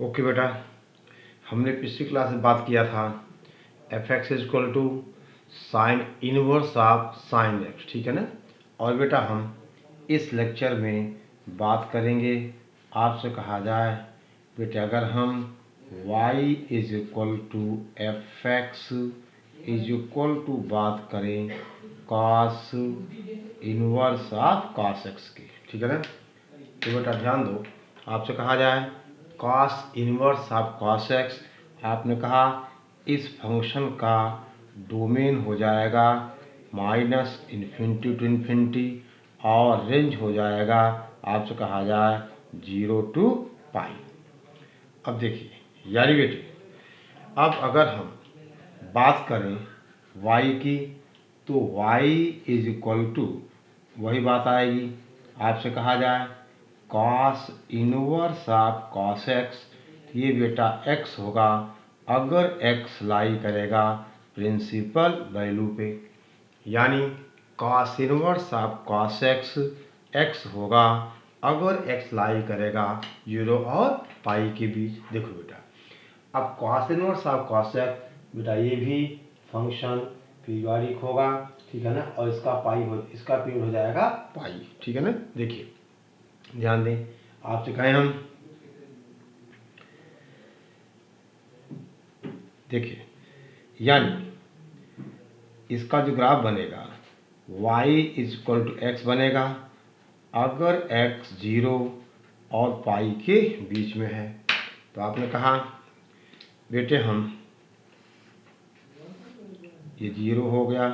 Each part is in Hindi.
ओके बेटा, हमने पिछली क्लास में बात किया था f x is equal to sine inverse of sine x, ठीक है ना। और बेटा हम इस लेक्चर में बात करेंगे, आपसे कहा जाए बेटा अगर हम y is equal to f x is equal to बात करें cos inverse of cos x की, ठीक है ना। तो बेटा ध्यान दो, आपसे कहा जाए cos inverse of cos x, आपने कहा इस फंक्शन का डोमेन हो जाएगा माइनस इन्फिनिटी टू इन्फिनिटी और रेंज हो जाएगा आपसे कहा जाए 0 टू पाई। अब देखिए यानी बेटे, अब अगर हम बात करें y की तो y इज इक्वल टू वही बात आएगी, आपसे कहा जाए cos inverse of cos x, ये बेटा x होगा अगर x लाई करेगा प्रिंसिपल वैल्यू पे, यानी cos inverse of cos x x होगा अगर x लाई करेगा 0 और पाई के बीच। देखो बेटा, अब cos inverse of cos x बेटा ये भी फंक्शन पीरियोडिक होगा, ठीक है ना, और इसका पीरियड हो जाएगा पाई, ठीक है ना। देखिए ध्यान दें, आपसे कहें हम देखिए यानी इसका जो ग्राफ बनेगा y is equal to x बनेगा अगर x 0 और पाई के बीच में है। तो आपने कहा बेटे हम ये 0 हो गया,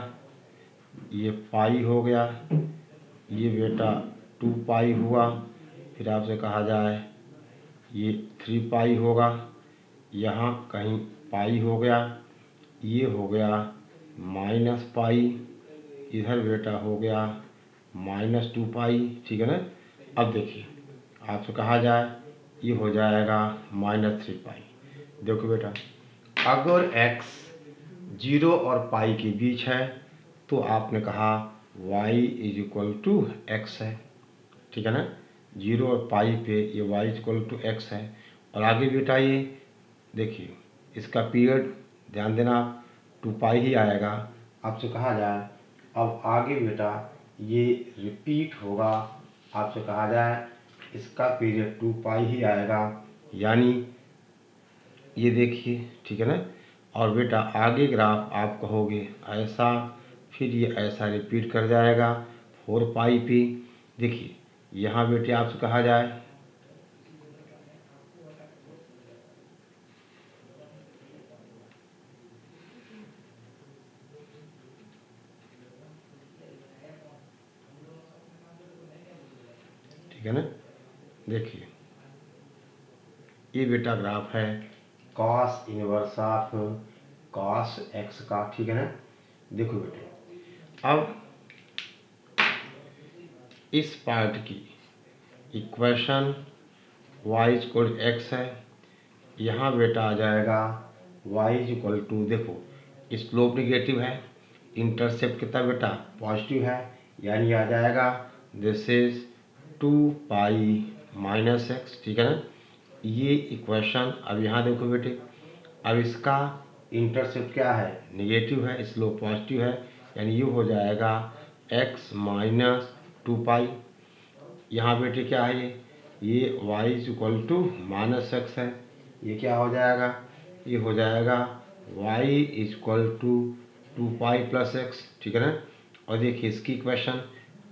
ये पाई हो गया, ये बेटा 2 पाई हुआ, फिर आपसे कहा जाए ये 3 पाई होगा, यहाँ कहीं पाई हो गया, ये हो गया माइनस पाई, इधर बेटा हो गया माइनस 2 पाई, ठीक है ना। अब देखिए आपसे कहा जाए ये हो जाएगा माइनस 3 पाई। देखो बेटा अगर x 0 और पाई के बीच है तो आपने कहा y is equal to x है, ठीक है ना। 0 और पाई पे ये y is equal to x है। और आगे बेटा ये देखिए इसका पीरियड ध्यान देना 2 पाई ही आएगा, आपसे कहा जाए अब आगे बेटा ये रिपीट होगा, आपसे कहा जाए इसका पीरियड 2 पाई ही आएगा, यानी ये देखिए, ठीक है ना। और बेटा आगे ग्राफ आप कहोगे ऐसा, फिर ये ऐसा रिपीट कर जाएगा 4 पाई पे। देखिए यहाँ बेटे आपसे कहा जाए ठीक है ना। देखिए ये बेटा ग्राफ है cos inverse of cos x का, ठीक है ना। देखो बेटे अब इस पार्ट की equation y is equal to x है, यहाँ बेटा आ जाएगा y इज इक्वल टू, देखो स्लोप निगेटिव है, इंटरसेप्ट कितना बेटा पॉजिटिव है, यानी आ जाएगा this is 2 pi minus x, ठीक है ना। ये इक्वेशन अब यहाँ देखो बेटे, अब इसका इंटरसेप्ट क्या है निगेटिव है, स्लोप पॉजिटिव है, यानी ये हो जाएगा x माइनस 2 पाई। यहाँ बेटे क्या है ये y is equal to minus x है, ये क्या हो जाएगा ये हो जाएगा y is equal to 2 pi plus x, ठीक है ना। और देखिए इसकी इक्वेशन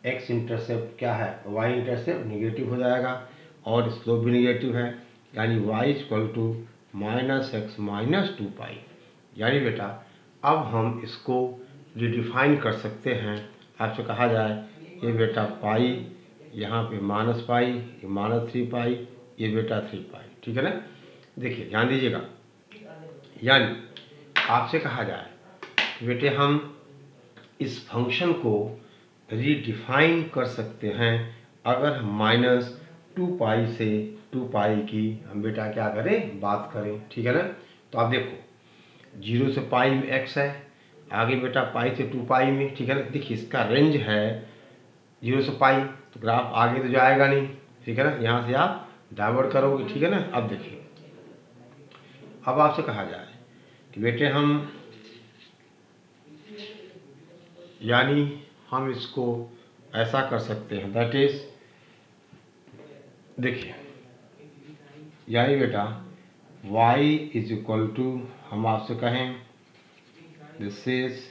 x इंटरसेप्ट क्या है y इंटरसेप्ट निगेटिव हो जाएगा और स्लोप भी निगेटिव है, यानी y is equal to minus x minus 2 pi. यानी बेटा अब हम इसको रिडिफाइन कर सकते हैं, आपसे कहा जाए ये बेटा पाई, यहाँ पे माइनस पाई, ये माइनस 3 पाई, ये बेटा 3 पाई, ठीक है ना। देखिए ध्यान दीजिएगा, यानी आपसे कहा जाए बेटे हम इस फंक्शन को रीडिफाइन कर सकते हैं अगर हम माइनस 2 पाई से 2 पाई की हम बेटा क्या करें बात करें, ठीक है ना। तो आप देखो 0 से पाई में x है, आगे बेटा पाई से 2 पाई में, ठीक है ना। देखिए इसका रेंज है 0 से पाई, तो ग्राफ आगे तो जाएगा नहीं, ठीक है ना, यहाँ से आप डाइवर्ट करोगे, ठीक है ना। अब देखिए अब आपसे कहा जाए कि बेटे हम इसको ऐसा कर सकते हैं, दैट इज देखिए यानी बेटा y इज इक्वल टू, हम आपसे कहें this is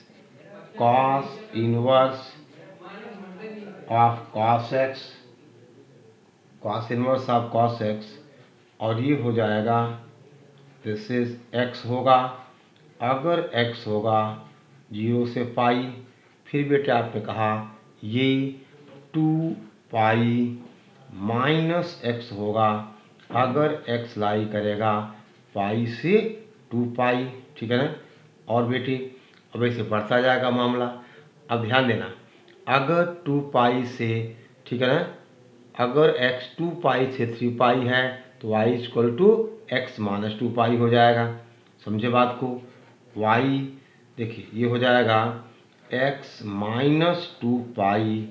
cos inverse of cos x, cos inverse of cos x, और ये हो जाएगा दिस इज x होगा, अगर x होगा 0 से पाई, फिर बेटे आपने कहा ये 2 पाई माइनस x होगा, अगर x लाई करेगा पाई से 2 पाई, ठीक है ना। और बेटे अब ऐसे बढ़ता जाएगा मामला। अब ध्यान देना, अगर 2 पाई से, ठीक है ना, अगर x 2 पाई से 3 पाई है तो y equal to x minus 2 pi हो जाएगा। समझे बात को। y देखिए ये हो जाएगा x माइनस 2 पाई,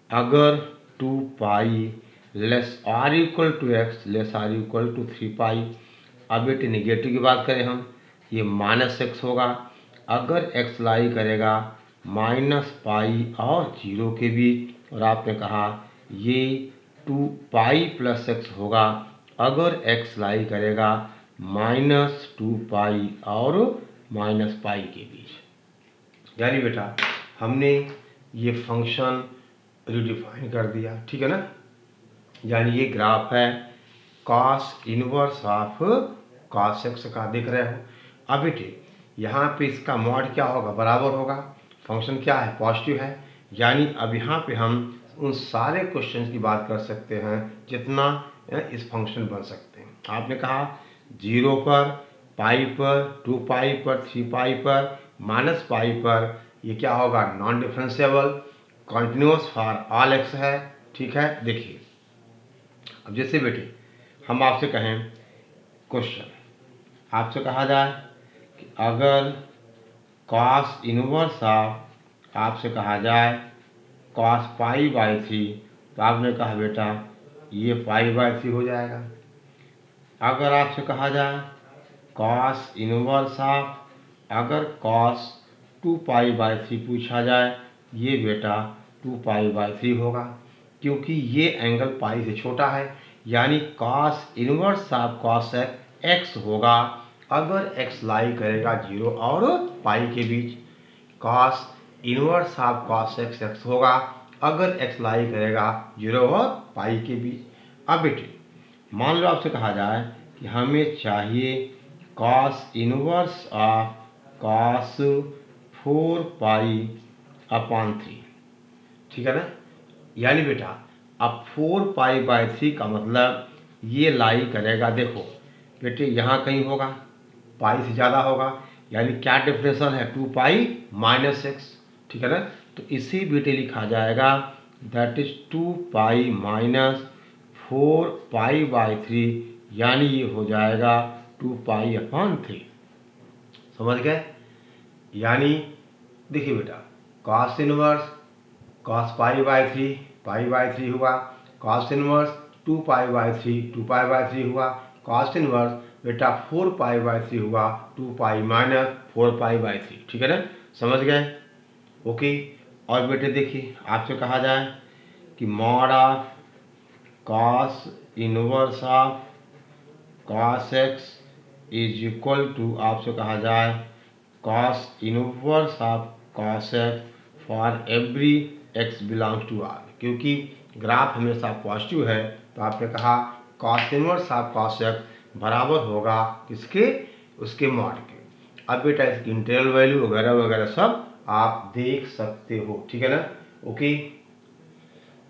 अगर 2 pi less or equal to x less or equal to 3 pi. अब बेटे निगेटिव की बात करें हम, ये माइनस एक्स होगा, अगर x लाई करेगा माइनस पाई और 0 के बीच, और आपने कहा ये 2 पाई प्लस एक्स होगा, अगर x लाई करेगा माइनस 2 पाई और माइनस पाई के बीच। यानी बेटा हमने ये फंक्शन रिडिफाइन कर दिया, ठीक है ना। यानी ये ग्राफ है cos inverse of cos x का, देख रहे हो। अब बेटे यहाँ पे इसका मॉड क्या होगा, बराबर होगा, फंक्शन क्या है, पॉजिटिव है। यानी अब यहाँ पे हम उन सारे क्वेश्चन की बात कर सकते हैं जितना इस फंक्शन बन सकते हैं। आपने कहा 0 पर, पाई पर, 2 पाई पर, 3 पाई पर, माइनस पाई पर, ये क्या होगा, non differentiable, continuous for all x है, ठीक है। देखिए अब जैसे बेटे हम आपसे कहें क्वेश्चन, आपसे कहा जाए कि अगर कॉस इनवर्स ऑफ, आपसे कहा जाए कॉस पाई बाई 3, तो आपने कहा बेटा ये पाई बाई 3 हो जाएगा। अगर आपसे कहा जाए कॉस इनवर्स ऑफ, अगर कॉस 2 पाई बाई 3 पूछा जाए, ये बेटा 2 पाई बाई 3 होगा, क्योंकि ये एंगल पाई से छोटा है। यानी cos inverse of cos x होगा, अगर एक्स लाई करेगा 0 और पाई के बीच। Cos inverse of cos x x होगा, अगर एक्स लाई करेगा 0 और पाई के बीच। अब बेटे मान लो आपसे कहा जाए कि हमें चाहिए cos inverse of cos 4 pi upon 3, ठीक है ना। यानी बेटा अब 4 पाई बाई 3 का मतलब ये लाई करेगा, देखो बेटे यहाँ कहीं होगा, पाई से ज़्यादा होगा, यानी क्या डिफरेंशियल है, 2 पाई माइनस एक्स, ठीक है ना। तो इसी बेटे लिखा जाएगा that is 2 pi minus 4 pi by 3, यानी ये हो जाएगा 2 पाई अपॉन 3। समझ गए। यानी देखिए बेटा cos inverse cos pi by 3, pi by 3 हुआ, cos inverse 2 pi by 3, 2 pi by 3 हुआ, कॉस इनवर्स बेटा 4 पाई बाई 3 हुआ, 2 पाई माइनस 4 पाई बाई 3, ठीक है ना। समझ गए, ओके। और बेटे देखिए आपसे कहा जाए कि mod of cos inverse of cos x is equal to, आपसे कहा जाए cos inverse of cos x for every x belongs to R, क्योंकि ग्राफ हमेशा पॉजिटिव है, तो आपने कहा cos inverse of cos x बराबर होगा किसके, उसके मॉड के। अब बेटा इसकी इंटीग्रल वैल्यू वगैरह वगैरह सब आप देख सकते हो, ठीक है ना, ओके।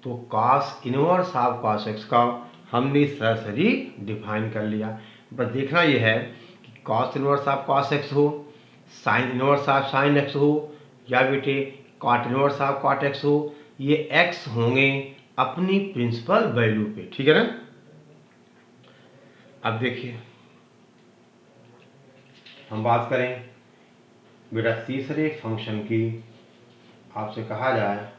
तो cos inverse of cos x का हमने सरासरी डिफाइन कर लिया। बस देखना यह है कि cos inverse of cos x हो, sine inverse of sine x हो, या बेटे cot inverse of cot x हो, ये एक्स होंगे अपनी प्रिंसिपल वैल्यू पे, ठीक है ना। अब देखिए हम बात करें बेटा तीसरे फंक्शन की। आपसे कहा जाए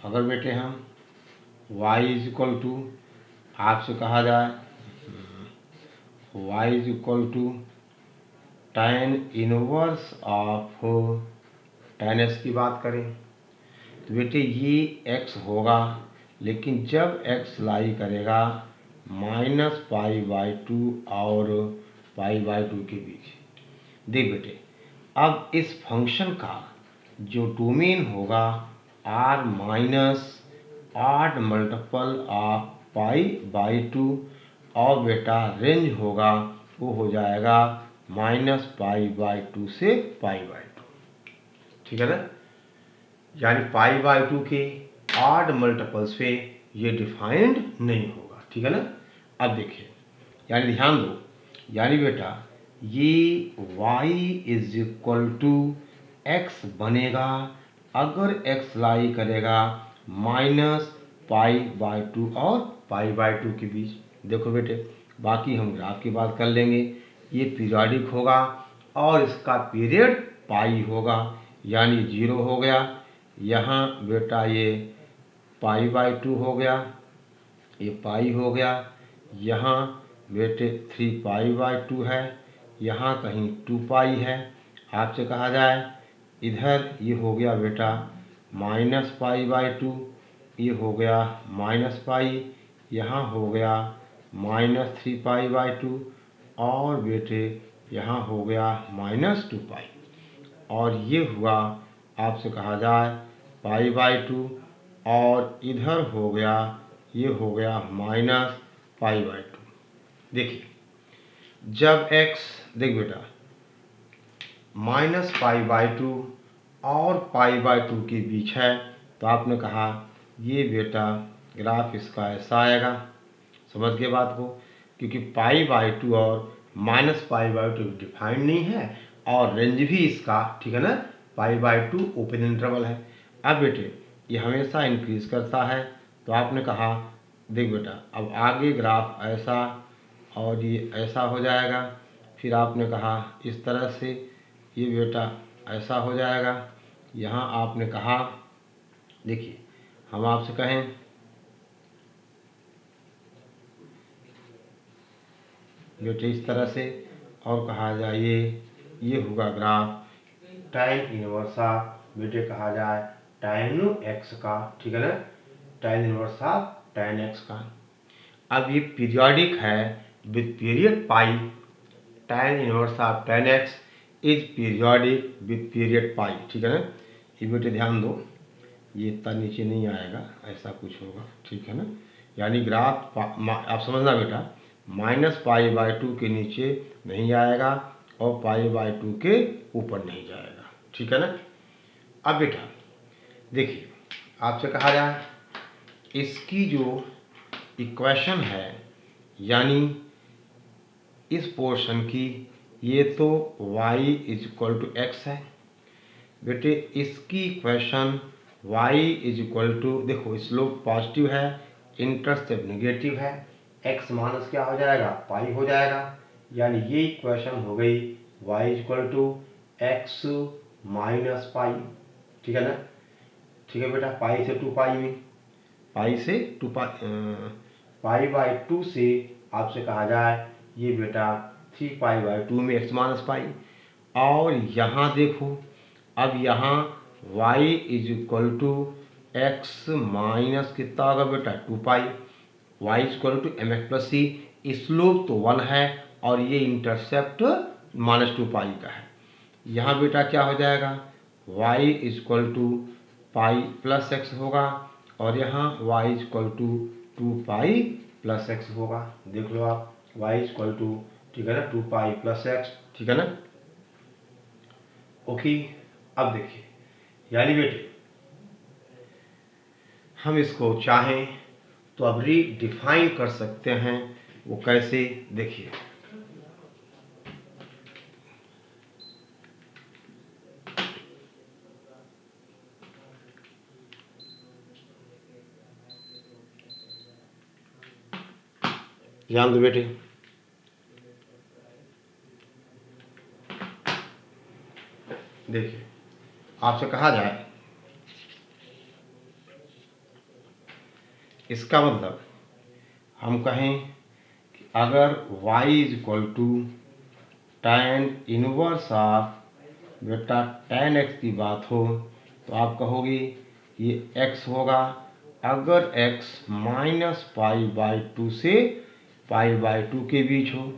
अगर बेटे हम y इज इक्वल टू, आपसे कहा जाए y is equal to tan inverse of tan x की बात करें तो बेटे ये x होगा, लेकिन जब x लाई करेगा -π/2 और π/2 के बीच। देख बेटे, अब इस फंक्शन का जो डोमेन होगा r minus odd multiple of π/2 और बेटा रेंज होगा वो हो जाएगा -π/2 से π/2, ठीक है ना। यानी π/2 के ऑड मल्टीपल्स पे ये डिफाइंड नहीं होगा, ठीक है ना। अब देखिए, यानी ध्यान दो, यानी बेटा ये y is equal to x बनेगा अगर x लाई करेगा -π/2 और π/2 के बीच। देखो बेटे, बाकी हम ग्राफ की बात कर लेंगे। ये पीरियोडिक होगा और इसका पीरियड पाई होगा, यानी 0 हो गया। यहाँ बेटा ये π/2 हो गया, ये पाई हो गया। यहाँ बेटे 3π/2 है, यहाँ कहीं 2π है। आपसे कहा जाए इधर ये हो गया बेटा -π/2, ये हो गया -π, यहाँ हो गया -3π/2 और बेटे यहाँ हो गया -2π, और ये हुआ आपसे कहा जाए π/2 और इधर हो गया, ये हो गया -π/2। देखिए, जब x, देख बेटा, -π/2 और π/2 के बीच है तो आपने कहा ये बेटा ग्राफ इसका ऐसा आएगा। समझ गए बात को, क्योंकि π/2 और -π/2 डिफाइंड नहीं है और रेंज भी इसका, ठीक है ना, π/2 ओपन इंटरवल है। अब बेटे ये हमेशा इंक्रीज करता है, तो आपने कहा देख बेटा अब आगे ग्राफ ऐसा और ये ऐसा हो जाएगा। फिर आपने कहा इस तरह से ये बेटा ऐसा हो जाएगा। यहाँ आपने कहा, देखिए हम आपसे कहें बेटे इस तरह से, और कहा जाए ये होगा ग्राफ tan इनवर्स ऑफ, बेटे कहा जाए tan x का, ठीक है ना, tan inverse of tan x का। अब ये पीरियोडिक है with period pi, tan inverse of tan x is periodic with period pi, ठीक है ना। ये बेटे ध्यान दो, ये इतना नीचे नहीं आएगा, ऐसा कुछ होगा, ठीक है ना। यानी ग्राफ आप समझना बेटा, -π/2 के नीचे नहीं आएगा और π/2 के ऊपर नहीं जाएगा, ठीक है ना। अब बेटा देखिए, आपसे कहा जाए इसकी जो इक्वेशन है, यानी इस पोर्शन की, ये तो y is equal to x है बेटे। इसकी equation y is equal to, देखो स्लोप पॉजिटिव है, इंटरसेप्ट नेगेटिव है, x माइनस क्या हो जाएगा, पाई हो जाएगा। यानी ये इक्वेशन हो गई y is equal to x minus pi, ठीक है ना। ठीक है बेटा, पाई से 2π में, पाई से 2π/2 से आपसे कहा जाए ये बेटा 3π/2 में x माइनस पाई। और यहाँ देखो, अब यहाँ y is equal to x minus कितना होगा बेटा 2π, y is equal to mx plus c. Slope तो 1 है और ये इंटरसेप्ट -2π का है। यहाँ बेटा क्या हो जाएगा, y is equal to pi plus x होगा और यहाँ y is equal to 2π plus x होगा। देख लो आप, y इज इक्वल टू, ठीक है ना, 2π प्लस एक्स, ठीक है ना। ओके, अब देखिए, यानी बेटे हम इसको चाहें तो अब रीडिफाइन कर सकते हैं। वो कैसे, देखिए ध्यान दो बेटे, देखिए आपसे कहा जाए इसका मतलब हम कहें कि अगर y is equal to tan inverse of बेटा tan x की बात हो तो आप कहोगे ये x होगा अगर x माइनस पाई बाई 2 से पाई बाई 2 के बीच हो।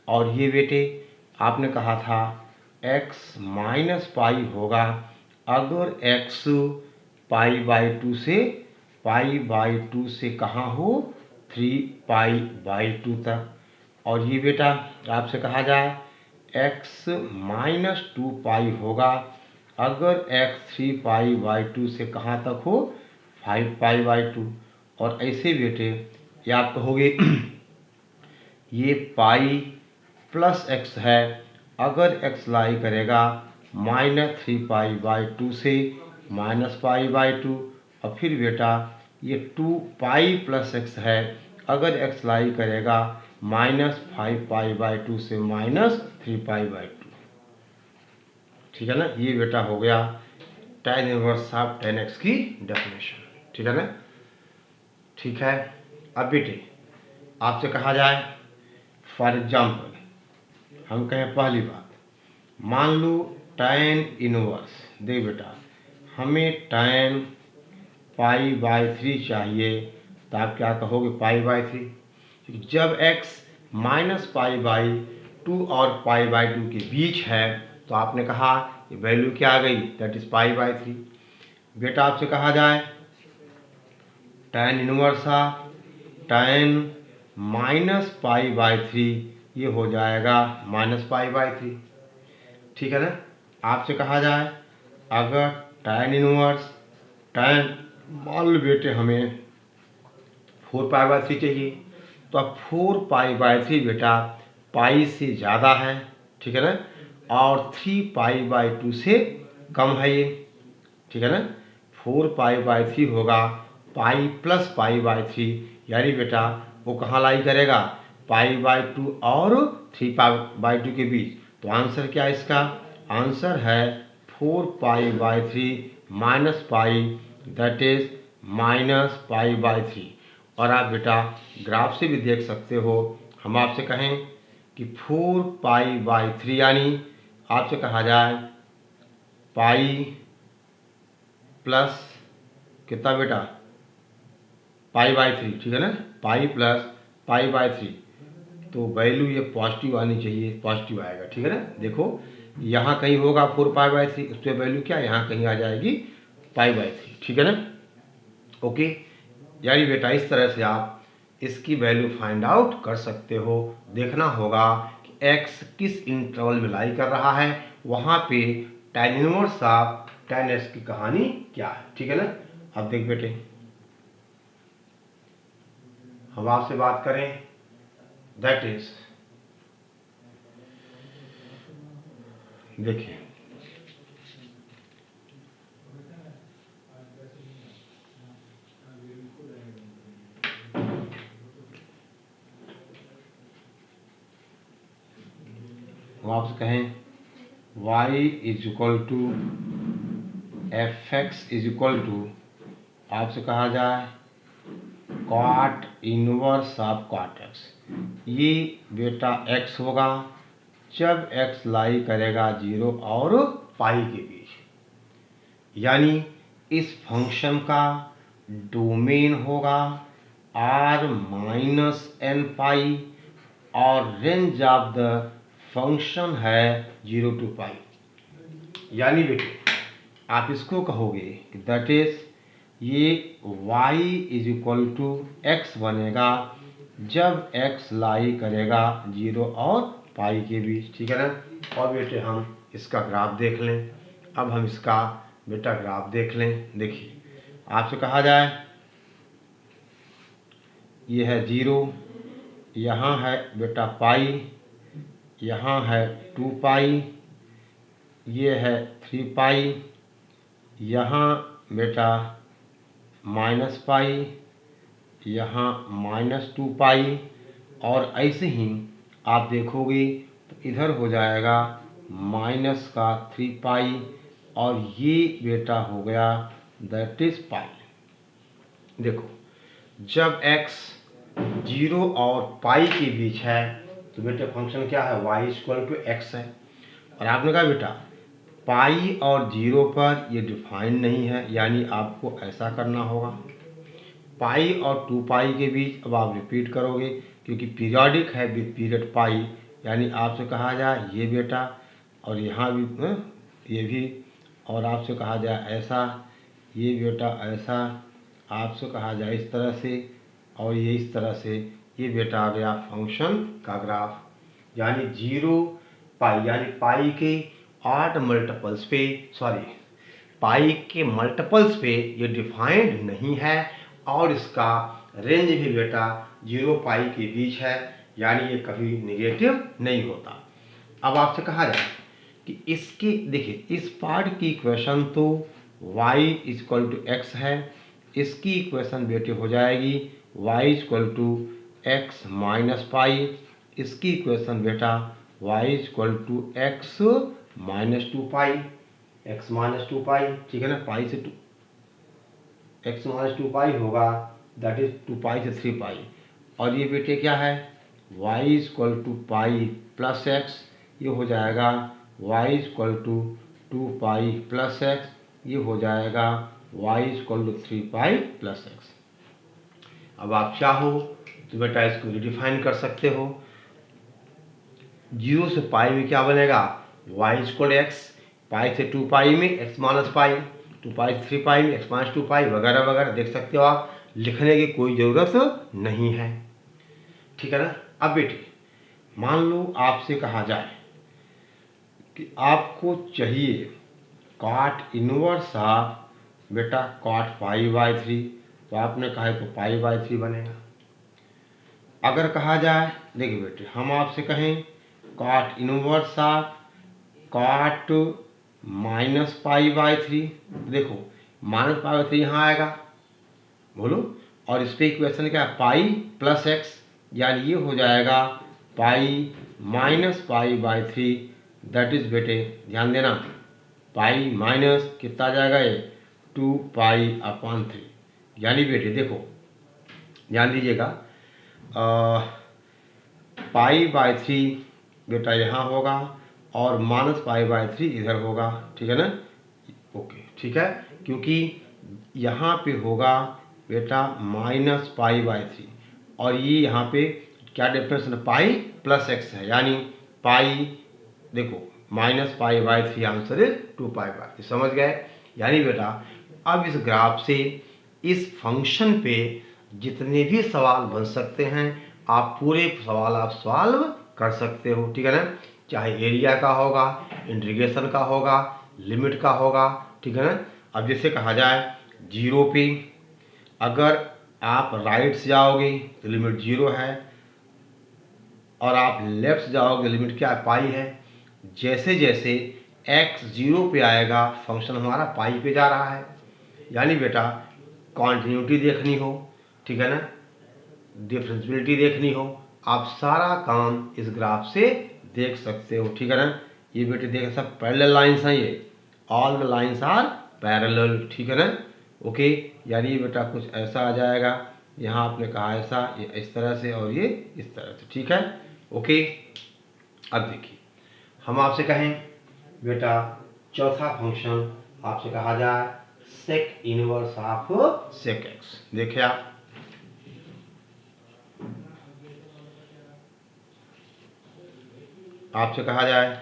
और ये बेटे आपने कहा था x माइनस पाई होगा अगर x पाई बाई 2 से पाई बाई 2 से कहाँ हो 3 पाई बाई 2 तक। और ये बेटा आपसे कहा जाए x माइनस 2 पाई होगा अगर x 3 पाई बाई 2 से कहाँ तक हो 5 पाई बाई 2। और ऐसे बेटे ये आप कहोगे ये पाई प्लस x है अगर x लाई करेगा माइनस 3 पाई बाई 2 से माइनस पाई बाई 2। और फिर बेटा ये 2 पाई प्लस x है अगर x लाई करेगा माइनस 5 पाई बाई 2 से माइनस 3 पाई बाई 2। ठीक है ना, ये बेटा हो गया tan inverse of tan x की डेफिनेशन। ठीक है ना, ठीक है। अब बेटे आपसे कहा जाए फॉर एग्जाम्पल हम कहें पहली बात मान लो tan इनवर्स देख बेटा हमें tan पाई बाई 3 चाहिए तो आप क्या कहोगे पाई बाई 3। जब x माइनस पाई बाई 2 और पाई बाई 2 के बीच है तो आपने कहा ये वैल्यू क्या आ गई दैट इज पाई बाई 3। बेटा आपसे कहा जाए tan inverse tan minus pi by 3 ये हो जाएगा माइनस पाई बाई 3। ठीक है ना, आपसे कहा जाए अगर tan इनवर्स tan मान लो बेटे हमें 4 पाई बाई 3 चाहिए तो अब 4 पाई बाई 3 बेटा पाई से ज़्यादा है। ठीक है ना, और 3 पाई बाई 2 से कम है ये। ठीक है ना, 4 पाई बाई 3 होगा पाई प्लस पाई बाई 3 यानी बेटा वो कहाँ लाई करेगा पाई बाई 2 और 3 पाई बाई 2 के बीच। तो आंसर क्या है इसका आंसर है 4 पाई by 3 minus pi that is minus pi by 3। और आप बेटा ग्राफ से भी देख सकते हो हम आपसे कहें कि 4 पाई बाई 3 यानी आपसे कहा जाए पाई प्लस कितना बेटा पाई बाई 3। ठीक है ना, पाई प्लस पाई बाई 3 तो वैल्यू ये पॉजिटिव आनी चाहिए, पॉजिटिव आएगा। ठीक है ना, देखो यहाँ कहीं होगा 4 पाई बाई 3 उस पर वैल्यू क्या यहाँ कहीं आ जाएगी पाई बाई 3। ठीक है ना, ओके। यानी बेटा इस तरह से आप इसकी वैल्यू फाइंड आउट कर सकते हो। देखना होगा कि x किस इंटरवल में लाई कर रहा है वहाँ पे tan inverse of tan x की कहानी क्या है। ठीक है ना, अब देख बेटे हम आपसे बात करें दैट इज देखिए हम आपसे कहें y is equal to f x is equal to आपसे कहा जाए cot inverse of cot x. ये बेटा x होगा जब x लाई करेगा 0 और पाई के बीच। यानी इस फंक्शन का डोमेन होगा r माइनस एन पाई और रेंज ऑफ द फंक्शन है 0 टू पाई। यानी बेटे आप इसको कहोगे कि दैट इज ये y is equal to x बनेगा जब x लाई करेगा 0 और पाई के बीच। ठीक है ना, और बेटे हम इसका ग्राफ देख लें। अब हम इसका बेटा ग्राफ देख लें। देखिए आपसे कहा जाए ये है 0 यहाँ है बेटा पाई यहाँ है 2 पाई ये है 3 पाई यहाँ बेटा माइनस पाई यहाँ माइनस 2 पाई और ऐसे ही आप देखोगे तो इधर हो जाएगा माइनस का 3 पाई और ये बेटा हो गया दैट इज पाई। देखो जब x 0 और पाई के बीच है तो बेटे फंक्शन क्या है, y इक्वल टू एक्स है। और आपने कहा बेटा पाई और 0 पर ये डिफाइंड नहीं है, यानी आपको ऐसा करना होगा, पाई और 2 पाई के बीच अब आप रिपीट करोगे क्योंकि पीरियोडिक है विद पीरियड पाई, यानी आपसे कहा जाए ये बेटा और यहाँ भी ये भी, और आपसे कहा जाए ऐसा, ये बेटा ऐसा, आपसे कहा जाए इस तरह से और ये इस तरह से, ये बेटा आ गया फंक्शन का ग्राफ। यानी 0 पाई यानी पाई के 8 मल्टीपल्स पे, सॉरी पाई के मल्टीपल्स पे ये डिफाइंड नहीं है और इसका रेंज भी बेटा 0 पाई के बीच है, यानी ये कभी निगेटिव नहीं होता। अब आपसे कहा जाए कि इसकी देखिए इस पार्ट की इक्वेशन तो y इक्वल टू एक्स है, इसकी इक्वेशन बेटे हो जाएगी y equal to x minus pi, इसकी इक्वेशन बेटा y equal to x minus 2 pi, x minus 2 pi, ठीक है ना, पाई से 2 एक्स माइनस 2 पाई होगा, दैट इज 2 पाई से 3 पाई। और ये बेटे क्या है y equal to pi plus x, ये हो जाएगा y equal to 2 pi plus x, ये हो जाएगा y equal to 3 pi plus x. अब आप चाहो तो बेटा इसको रिडिफाइन कर सकते हो, 0 से पाई में क्या बनेगा y इक्वल एक्स, पाई से 2 पाई में x माइनस पाई, 2 पाई से 3 पाई में x माइनस 2 पाई वगैरह वगैरह, देख सकते हो आप, लिखने की कोई ज़रूरत नहीं है, ठीक है ना। अब बेटे मान लो आपसे कहा जाए कि आपको चाहिए कॉट इनवर्स ऑफ बेटा कॉट पाई बाई 3, तो आपने कहा है तो पाई बाई 3 बनेगा। अगर कहा जाए देखिए बेटे हम आपसे कहें cot inverse of cot minus pi by 3, देखो माइनस पाई बाई 3 यहाँ आएगा, बोलो, और इस पर इक्वेशन क्या है पाई प्लस एक्स, यानी ये हो जाएगा pi minus pi by 3, that is बेटे ध्यान देना पाई माइनस कितना आ जाएगा ये 2 पाई अपॉन 3, यानी बेटे देखो ध्यान दीजिएगा पाई बाई 3 बेटा यहाँ होगा और माइनस पाई बाई 3 इधर होगा, ठीक है ना, ओके ठीक है, क्योंकि यहाँ पे होगा बेटा माइनस पाई बाई 3 और ये यहाँ पे क्या डिफरेंस है पाई प्लस एक्स है, यानी पाई देखो minus pi by 3 answer is 2 pi by 3, समझ गए। यानी बेटा अब इस ग्राफ से इस फंक्शन पे जितने भी सवाल बन सकते हैं आप पूरे सवाल आप सॉल्व कर सकते हो, ठीक है ना, चाहे एरिया का होगा, इंटीग्रेशन का होगा, लिमिट का होगा, ठीक है ना। अब जैसे कहा जाए 0 पे अगर आप राइट से जाओगे तो लिमिट 0 है और आप लेफ्ट से जाओगे लिमिट क्या है पाई है, जैसे जैसे x 0 पे आएगा फंक्शन हमारा पाई पे जा रहा है, यानी बेटा कॉन्टिन्यूटी देखनी हो, ठीक है ना, डिफरेंशियलिटी देखनी हो, आप सारा काम इस ग्राफ से देख सकते हो, ठीक है ना। ये बेटे देख सब पैरेलल लाइंस हैं, ये all the lines are parallel, ठीक है ना, ओके। यानी बेटा कुछ ऐसा आ जाएगा, यहाँ आपने कहा ऐसा, ये इस तरह से और ये इस तरह से, ठीक है, ओके। अब देखिए हम आपसे कहें बेटा चौथा फंक्शन आपसे कहा जाए sec inverse of sec x, देखिए आप आपसे कहा जाए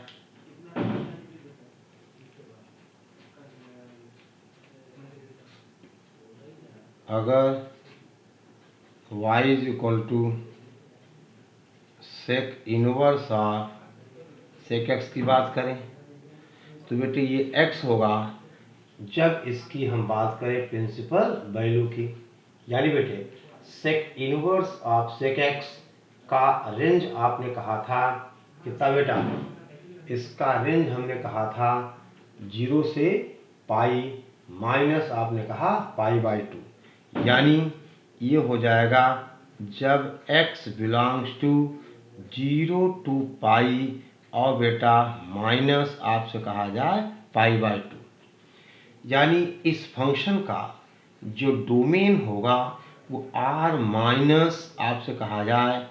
अगर y is equal to sec inverse of sec x की बात करें तो बेटे ये x होगा जब इसकी हम बात करें प्रिंसिपल वैल्यू की, यानी बेटे sec inverse of sec x का रेंज आपने कहा था कितना बेटा, इसका रेंज हमने कहा था 0 से पाई माइनस आपने कहा पाई बाई 2, यानी ये हो जाएगा जब x बिलोंग्स टू 0 टू पाई और बेटा माइनस आपसे कहा जाए पाई बाई 2, यानी इस फंक्शन का जो डोमेन होगा वो आर माइनस आपसे कहा जाए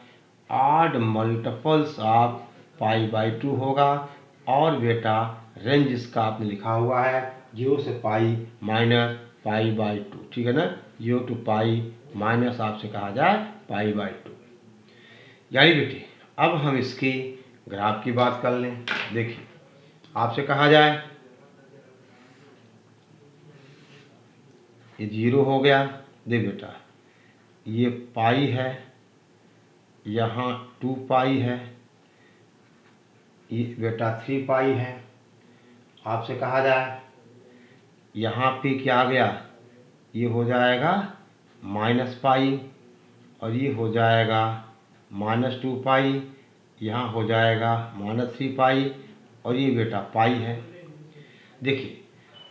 ऑड मल्टीपल्स ऑफ π/2 होगा। और बेटा रेंज इसका आपने लिखा हुआ है 0 से पाई माइनस π/2, ठीक है ना, 0 to पाई माइनस आपसे कहा जाए π/2। यानी बेटे अब हम इसकी ग्राफ की बात कर लें। देखिए आपसे कहा जाए ये 0 हो गया, देख बेटा ये पाई है, यहाँ 2 पाई है, ये बेटा 3 पाई है। आपसे कहा जाए यहाँ पे क्या आ गया, ये हो जाएगा माइनस पाई और ये हो जाएगा -2 पाई, यहाँ हो जाएगा -3 पाई और ये बेटा पाई है। देखिए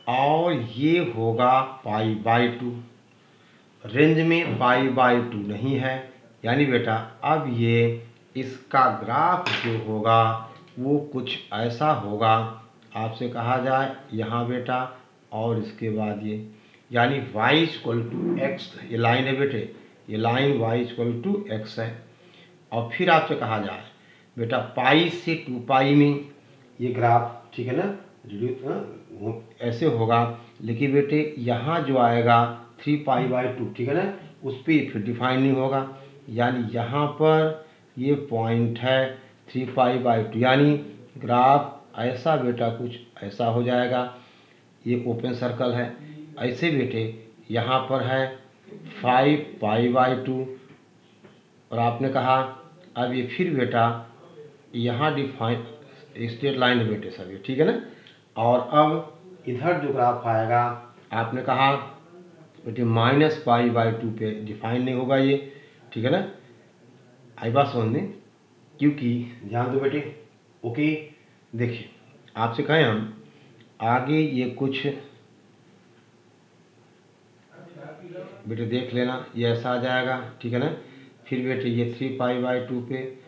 और ये होगा π/2, रेंज में π/2 नहीं है। यानी बेटा अब ये इसका ग्राफ जो होगा वो कुछ ऐसा होगा, आपसे कहा जाए यहाँ बेटा और इसके बाद ये, यानी y = x, ये लाइन है बेटे, ये लाइन y = x है। और फिर आपसे कहा जाए बेटा पाई से 2 पाई में ये ग्राफ, ठीक है ना, ऐसे होगा। लेकिन बेटे यहाँ जो आएगा 3 π/2, ठीक है ना, उस पर फिर डिफाइन नहीं होगा। यानी यहाँ पर ये पॉइंट है 3 π/2, यानी ग्राफ ऐसा बेटा कुछ ऐसा हो जाएगा। ये ओपन सर्कल है। ऐसे बेटे यहाँ पर है 5 π/2 और आपने कहा अब ये फिर बेटा यहाँ डिफाइन स्ट्रेट लाइन है बेटे सभी, ठीक है ना। और अब इधर जो ग्राफ आएगा आपने कहा बेटे -π/2 पे डिफाइन नहीं होगा ये, ठीक है ना। आई बात समझ में, क्योंकि ध्यान दो बेटे। ओके देखिए आपसे कहें हम आगे ये कुछ बेटे देख लेना, ये ऐसा आ जाएगा, ठीक है ना। फिर बेटे ये 3 π/2 पे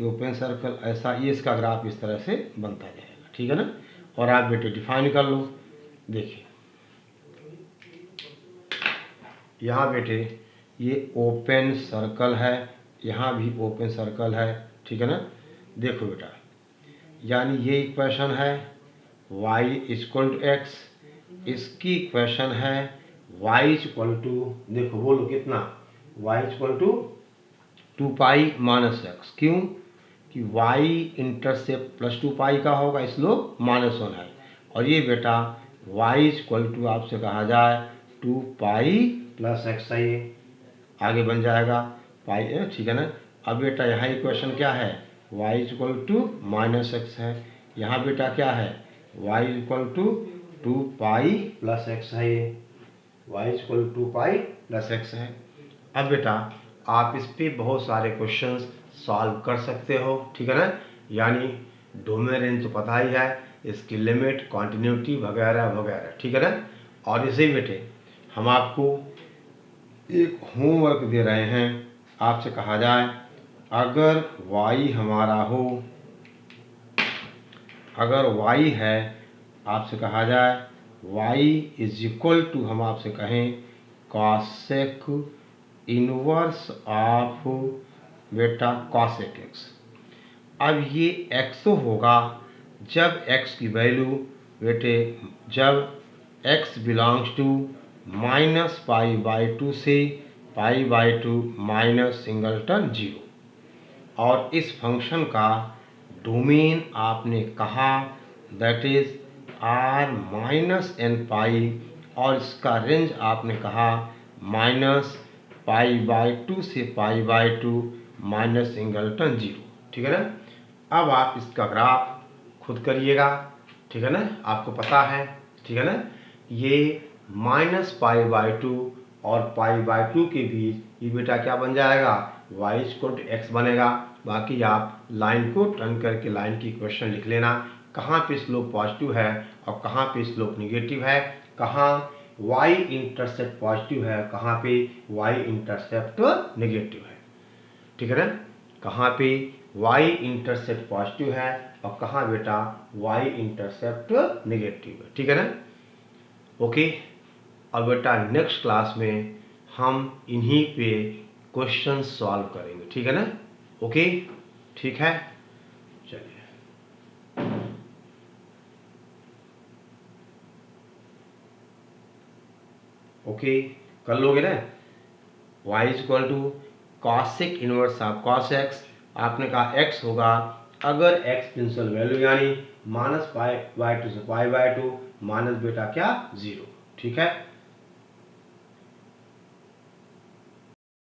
ओपन सर्कल ऐसा, ये इसका ग्राफ इस तरह से बनता जाएगा, ठीक है ना। और आप बेटे डिफाइन कर लो। देखिए यहाँ बेटे ये ओपन सर्कल है, यहाँ भी ओपन सर्कल है, ठीक है ना। देखो बेटा यानी ये इक्वेशन है y = x, इसकी इक्वेशन है y = देखो बोलो कितना, y = 2 पाई -x। क्यों कि y इंटरसेप्ट +2 पाई का होगा, इसलिए -1 है। और ये बेटा y = आपसे कहा जाए 2 पाई + x है, ये आगे बन जाएगा पाई, ठीक है ना। अब बेटा यहाँ इक्वेशन क्या है, y = -x है। यहाँ बेटा क्या है, y = 2 पाई + x है, ये y = 2 पाई + x है। अब बेटा आप इस पे बहुत सारे क्वेश्चंस सॉल्व कर सकते हो, ठीक है ना। यानी डोमेन रेंज तो पता ही है, इसकी लिमिट, कॉन्टिन्यूटी वगैरह वगैरह, ठीक है ना। और इसे बेटे हम आपको एक होमवर्क दे रहे हैं। आपसे कहा जाए अगर y हमारा हो, अगर y है, आपसे कहा जाए y = हम आपसे कहें कॉसेक इनवर्स ऑफ बेटा कॉसेक x। अब ये x होगा जब x की वैल्यू बेटे जब x बिलोंग्स टू -π/2 से π/2 -0। और इस फंक्शन का डोमेन आपने कहा दैट इज r-n और इसका रेंज आपने कहा -π/2 से π/2 -0, ठीक है ना। अब आप इसका ग्राफ खुद करिएगा, ठीक है ना, आपको पता है, ठीक है ना। ये -π/2 और π/2 के बीच ये बेटा क्या बन जाएगा, y = x बनेगा। बाकी आप लाइन को टर्न करके लाइन की इक्वेशन लिख लेना, कहाँ पे स्लोप पॉजिटिव है और कहाँ पे स्लोप निगेटिव है, कहाँ y इंटरसेप्ट पॉजिटिव है, कहाँ पे y इंटरसेप्ट निगेटिव है, ठीक है ना। कहाँ पे y इंटरसेप्ट पॉजिटिव है और कहाँ बेटा y इंटरसेप्ट निगेटिव है, ठीक है ना। ओके, और बेटा नेक्स्ट क्लास में हम इन्हीं पे क्वेश्चन सॉल्व करेंगे, ठीक है ना। ओके, ठीक है, चलिए। ओके, कर लोगे ना। y equal to cosec inverse of cos x, आपने कहा x होगा अगर x प्रिंसिपल वैल्यू यानी माइनस पाई बाय टू से पाई बाय टू माइनस बेटा क्या 0, ठीक है।